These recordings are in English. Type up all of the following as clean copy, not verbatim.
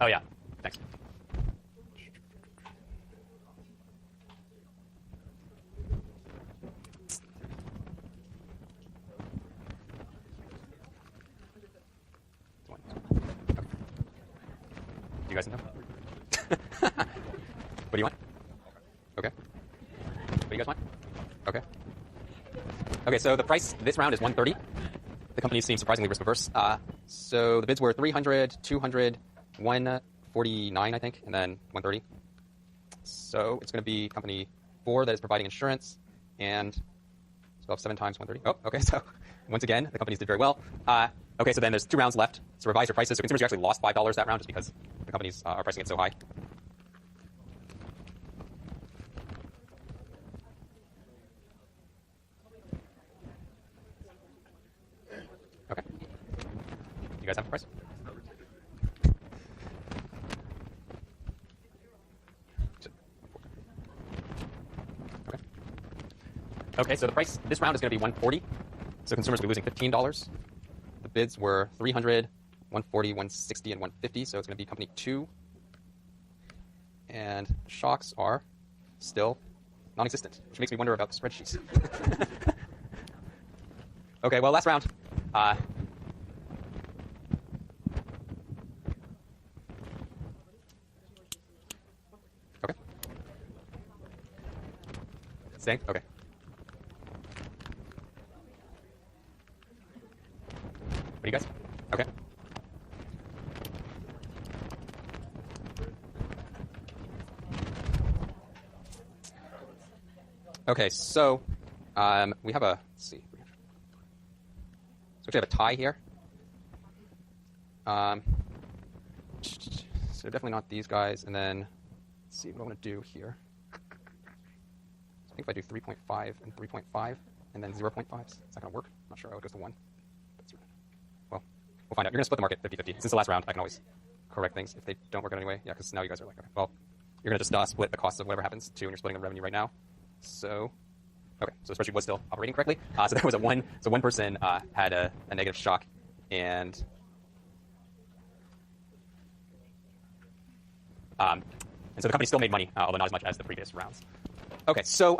Oh, yeah. Thanks. Do you guys know? What do you want? Okay. What do you guys want? Okay. Okay, so the price this round is 130. The companies seem surprisingly risk averse. So the bids were 300, 200, 149, I think, and then 130. So it's going to be company 4 that is providing insurance, and it's about 7 times 130. Oh, okay, so once again, the companies did very well. Okay, so then there's 2 rounds left. So revise your prices. So consumers, you actually lost $5 that round just because the companies are pricing it so high. Okay. You guys have a price? Okay. Okay, so the price this round is going to be 140. So consumers will be losing $15. The bids were 300, 140, 160, and 150. So it's going to be company 2. And shocks are still non-existent, which makes me wonder about the spreadsheets. Okay, well, last round. Okay. Staying? Okay. What do you guys? Okay. Okay, so we have a, let's see. So we have a tie here. So definitely not these guys. And then let's see what I want to do here. I think if I do 3.5 and 3.5 and then 0.5, it's not going to work. Not sure how it goes to 1. Well, we'll find out. You're going to split the market 50-50. Since the last round, I can always correct things if they don't work out anyway. Yeah, because now you guys are like, okay, well, you're going to just split the costs of whatever happens too, and you're splitting the revenue right now. So, okay, so the spreadsheet was still operating correctly. So there was one person had a negative shock, and so the company still made money, although not as much as the previous rounds. Okay, so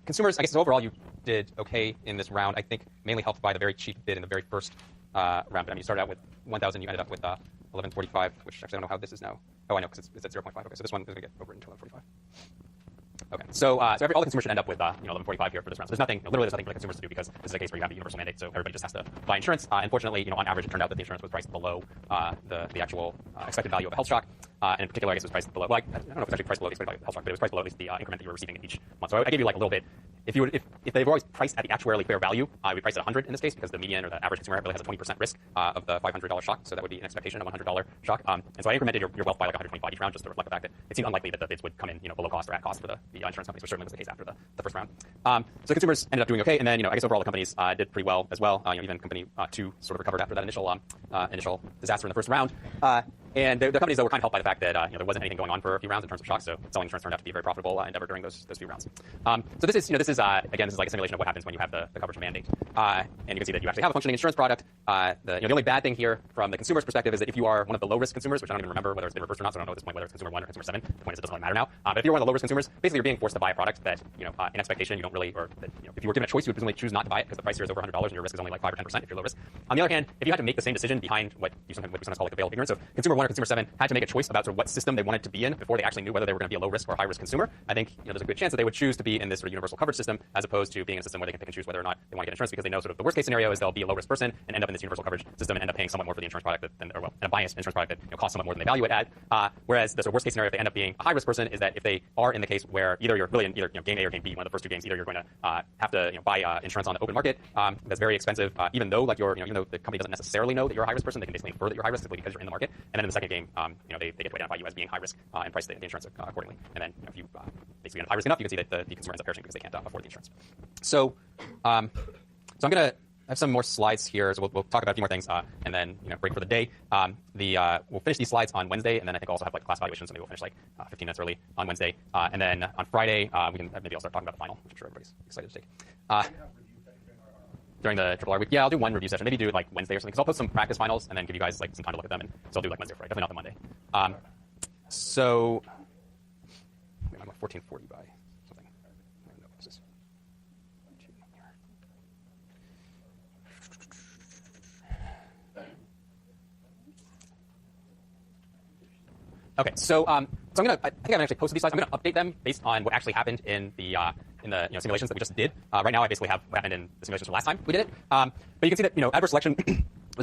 consumers, I guess overall you did okay in this round. I think mainly helped by the very cheap bid in the very first round. I mean, you started out with 1,000, you ended up with 1145, which actually I don't know how this is now. Oh, I know, because it's at 0.5. Okay, so this one is going to get over into 1145. Okay, so all the consumers should end up with 1145 here for this round. So there's nothing, literally there's nothing for the consumers to do because this is a case where you have the universal mandate, so everybody just has to buy insurance. Unfortunately, on average, it turned out that the insurance was priced below the actual expected value of a health shock. And in particular, I guess it was priced below. Well, I don't know if it's actually priced below the expected value of a health shock, but it was priced below at least the increment that you were receiving in each month. So I gave you like a little bit. If they've always priced at the actuarially fair value, we priced at 100 in this case because the median or the average consumer really has a 20% risk of the $500 shock. So that would be an expectation of $100 shock. And so I incremented your wealth by like 125 each round just to reflect the fact that it seemed unlikely that the bids would come in below cost or at cost for the insurance companies, which certainly was the case after the first round. So consumers ended up doing okay, and then I guess overall the companies did pretty well as well. Even company 2 sort of recovered after that initial disaster in the first round. And the companies, though, were kind of helped by the fact that there wasn't anything going on for a few rounds in terms of shocks, so selling insurance turned out to be a very profitable endeavor during those few rounds. So this is again, this is like a simulation of what happens when you have the coverage mandate. And you can see that you actually have a functioning insurance product. The only bad thing here from the consumer's perspective is that if you are one of the low-risk consumers, which I don't even remember whether it's been reversed or not, so I don't know at this point whether it's consumer 1 or consumer 7. The point is it doesn't really matter now. But if you're one of the low-risk consumers, basically you're being forced to buy a product that, in expectation you don't really, or that, if you were given a choice, you would presumably choose not to buy it because the price here is over $100 and your risk is only like 5 or 10% if you're low risk. On the other hand, if you had to make the same decision behind what we sometimes call like the veil of ignorance, so consumer 1 or consumer 7 had to make a choice about sort of what system they wanted to be in before they actually knew whether they were going to be a low risk or high risk consumer, I think there's a good chance that they would choose to be in this sort of universal coverage system as opposed to being in a system where they can pick and choose whether or not they want to get insurance because they know sort of the worst case scenario is they'll be a low risk person and end up in this universal coverage system and end up paying somewhat more for the insurance product than end up buying an insurance product that costs somewhat more than they value it at. Whereas the sort of worst case scenario if they end up being a high risk person is that if they are in the case where either you're really in either game A or game B, one of the first 2 games, either you're going to have to buy insurance on the open market that's very expensive, even though like even though the company doesn't necessarily know that you're a high risk person, they can basically infer that you're high risk simply because you're in the market. And then in the second game, they get to identify you as being high risk and price the insurance accordingly. And then if you basically end up high risk enough, you can see that the consumer ends up perishing because they can't afford the insurance. So I'm going to have some more slides here, so we'll talk about a few more things, and then break for the day. We'll finish these slides on Wednesday, and then I think we'll also have like class evaluation, so maybe we'll finish like 15 minutes early on Wednesday, and then on Friday maybe I'll start talking about the final, which I'm sure everybody's excited to take. During the RRR week, yeah, I'll do one review session. Maybe do it like Wednesday or something, because I'll post some practice finals and then give you guys like some time to look at them. And so I'll do like Wednesday or Friday, definitely not the Monday. So I'm 1440 by something. I don't know what this is. Okay, so I'm gonna. I think I'm gonna actually posted these slides. I'm gonna update them based on what actually happened in the simulations that we just did. Right now, I basically have what happened in the simulations from last time we did it. But you can see that adverse selection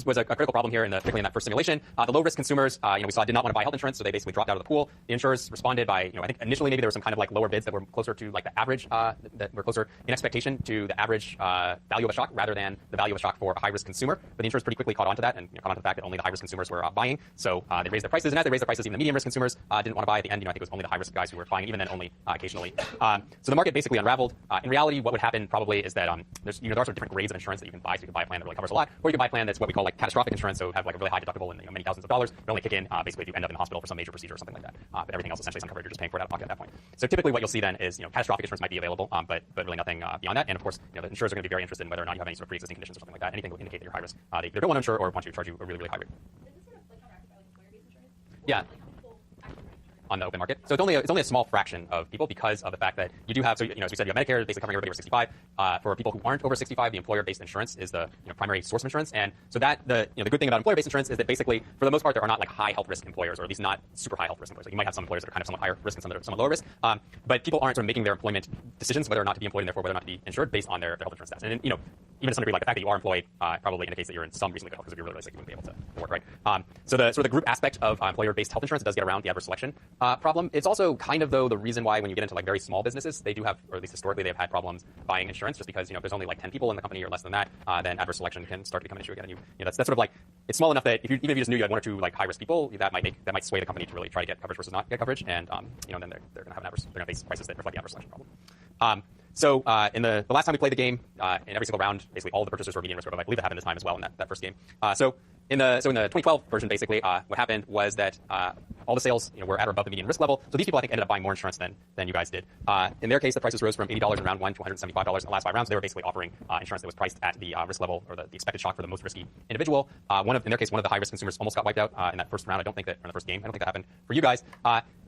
was a critical problem here, particularly in that first simulation. The low-risk consumers, we saw did not want to buy health insurance, so they basically dropped out of the pool. The insurers responded by, I think initially maybe there were some kind of like lower bids that were closer to like the average, that were closer in expectation to the average value of a shock rather than the value of a shock for a high-risk consumer. But the insurers pretty quickly caught on to that and caught on to the fact that only the high-risk consumers were buying. So they raised their prices, and as they raised their prices, even the medium-risk consumers didn't want to buy at the end. I think it was only the high-risk guys who were buying, even then only occasionally. So the market basically unraveled. In reality, what would happen probably is that there's there are sort of different grades of insurance that you can buy. So you can buy a plan that really covers a lot, or you can buy a plan that's what we call like catastrophic insurance. So have like a really high deductible and many thousands of dollars, but only kick in basically if you end up in the hospital for some major procedure or something like that. But everything else essentially is uncovered. You're just paying for it out of pocket at that point. So typically what you'll see then is catastrophic insurance might be available, but really nothing beyond that. And of course, the insurers are going to be very interested in whether or not you have any sort of pre-existing conditions or something like that. Anything that would indicate that you're high risk. They either don't want to insure or want to charge you a really, really high rate. Is this sort of like counteracted by like employer-based insurance? Yeah. Like how people actually write insurance? On the open market. So it's only a small fraction of people because of the fact that you do have, so as we said, you have Medicare basically covering everybody over 65. For people who aren't over 65, the employer-based insurance is the primary source of insurance. And so that the good thing about employer-based insurance is that basically for the most part there are not like high health risk employers, or at least not super high health risk employers. Like you might have some employers that are kind of somewhat higher risk and some that are somewhat lower risk. But people aren't sort of making their employment decisions whether or not to be employed and therefore whether or not to be insured based on their health insurance status. And even to some degree, like the fact that you are employed probably indicates that you're in some reasonably good health, because if you're really sick, you wouldn't be able to work, right? So the sort of the group aspect of employer-based health insurance does get around the adverse selection problem. It's also kind of though the reason why when you get into like very small businesses, they do have, or at least historically, they've had problems buying insurance, just because if there's only like 10 people in the company or less than that, then adverse selection can start to become an issue again. And that's sort of like, it's small enough that even if you just knew you had one or two like high risk people, that might sway the company to really try to get coverage versus not get coverage, and then they're going to have they're going to face prices that reflect the adverse selection problem. So in the last time we played the game, in every single round, basically all the purchasers were medium risk. I believe that happened this time as well in that first game. So in the 2012 version, basically, what happened was that all the sales were at or above the median risk level. So these people, I think, ended up buying more insurance than you guys did. In their case, the prices rose from $80 in round one to $175 in the last 5 rounds. They were basically offering insurance that was priced at the risk level, or the expected shock for the most risky individual. In their case, one of the high risk consumers almost got wiped out in that first round. I don't think that, or in the first game, I don't think that happened for you guys.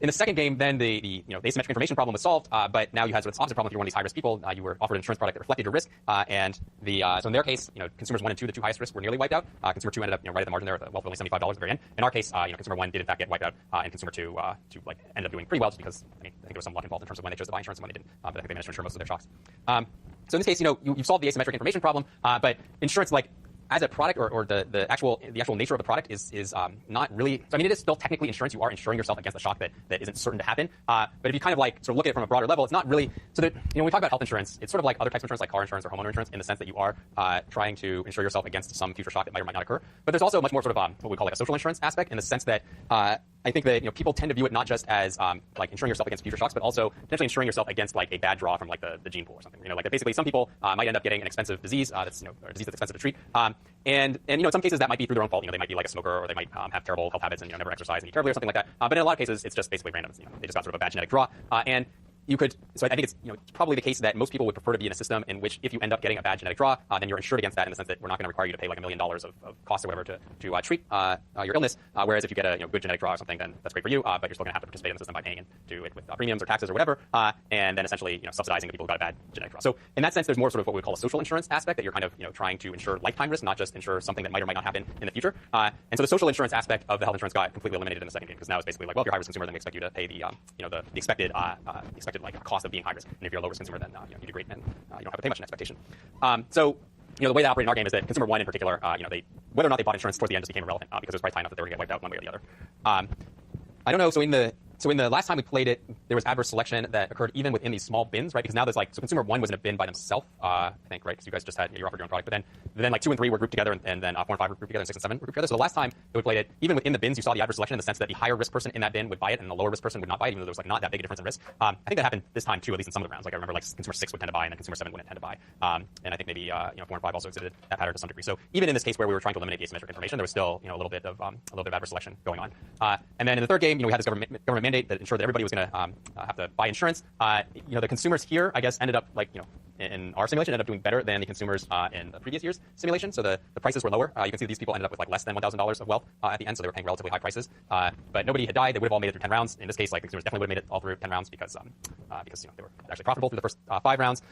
In the second game, then the asymmetric information problem was solved, but now you had sort of this opposite problem. If you're one of these high risk people, you were offered an insurance product that reflected your risk, so in their case, consumers 1 and 2, the two highest risks, were nearly wiped out. Consumer 2 ended up right at the margin there, with only $75 at the very end. In our case, consumer 1 did in fact get wiped out, and consumer 2 ended up doing pretty well, just because I think there was some luck involved in terms of when they chose to buy insurance and when they didn't. But I think they managed to insure most of their shocks. So in this case, you've solved the asymmetric information problem, but insurance, like as a product, or the actual nature of the product is not really. So I mean, it is still technically insurance. You are insuring yourself against a shock that isn't certain to happen. But if you kind of like sort of look at it from a broader level, it's not really. So that when we talk about health insurance, it's sort of like other types of insurance, like car insurance or homeowner insurance, in the sense that you are trying to insure yourself against some future shock that might or might not occur. But there's also much more sort of what we call like a social insurance aspect, in the sense that I think that people tend to view it not just as like insuring yourself against future shocks, but also potentially insuring yourself against like a bad draw from like the gene pool or something. Like basically some people might end up getting an expensive disease that's a disease that's expensive to treat. And in some cases that might be through their own fault. They might be like a smoker, or they might have terrible health habits and never exercise and eat terribly or something like that. But in a lot of cases, it's just basically random. They just got sort of a bad genetic draw. And you could, so I think it's probably the case that most people would prefer to be in a system in which if you end up getting a bad genetic draw, then you're insured against that, in the sense that we're not going to require you to pay like $1 million of costs or whatever to treat your illness. Whereas if you get a good genetic draw or something, then that's great for you, but you're still going to have to participate in the system by paying into it with premiums or taxes or whatever, and then essentially subsidizing the people who got a bad genetic draw. So in that sense, there's more sort of what we call a social insurance aspect, that you're kind of trying to insure lifetime risk, not just insure something that might or might not happen in the future. And so the social insurance aspect of the health insurance got completely eliminated in the second game, because now it's basically like, well, if you're a high risk consumer, then we expect you to pay the expected like cost of being high risk. And if you're a low risk consumer, then you do great, and you don't have to pay much in expectation. So the way that operated in our game is that consumer 1 in particular, they, whether or not they bought insurance towards the end, just became irrelevant, because it was priced high enough that they were going to get wiped out one way or the other. I don't know. So in the last time we played it, there was adverse selection that occurred even within these small bins, right? Because now there's like, so consumer 1 was in a bin by themselves, I think, right? Because you guys just had, you offered your own product, but then like 2 and 3 were grouped together, and then 4 and 5 were grouped together, and 6 and 7 were grouped together. So the last time that we played it, even within the bins, you saw the adverse selection, in the sense that the higher risk person in that bin would buy it, and the lower risk person would not buy it, even though there was like not that big a difference in risk. I think that happened this time too, at least in some of the rounds. Like I remember like consumer 6 would tend to buy, and then consumer 7 wouldn't tend to buy. And I think maybe 4 and 5 also exhibited that pattern to some degree. So even in this case where we were trying to eliminate the asymmetric information, there was still a little bit of adverse selection going on. And then in the third game, we had this government mandate that ensured that everybody was going to have to buy insurance. The consumers here, I guess, ended up like in our simulation ended up doing better than the consumers in the previous year's simulation. So the prices were lower. You can see these people ended up with like less than $1,000 of wealth at the end, so they were paying relatively high prices. But nobody had died. They would have all made it through 10 rounds. In this case, like the consumers definitely would have made it all through 10 rounds because they were actually profitable through the first 5 rounds.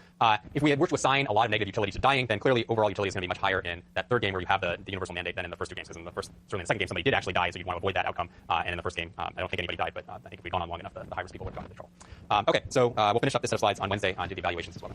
If we had worked to assign a lot of negative utility to dying, then clearly overall utility is going to be much higher in that third game where you have the universal mandate than in the first 2 games. Because in the first, certainly in the second game, somebody did actually die, so you'd want to avoid that outcome. And in the first game, I don't think anybody died, but I think if we'd gone on long enough, the high risk people would have gone into trouble. Okay, so we'll finish up this set of slides on Wednesday and do the evaluations as well.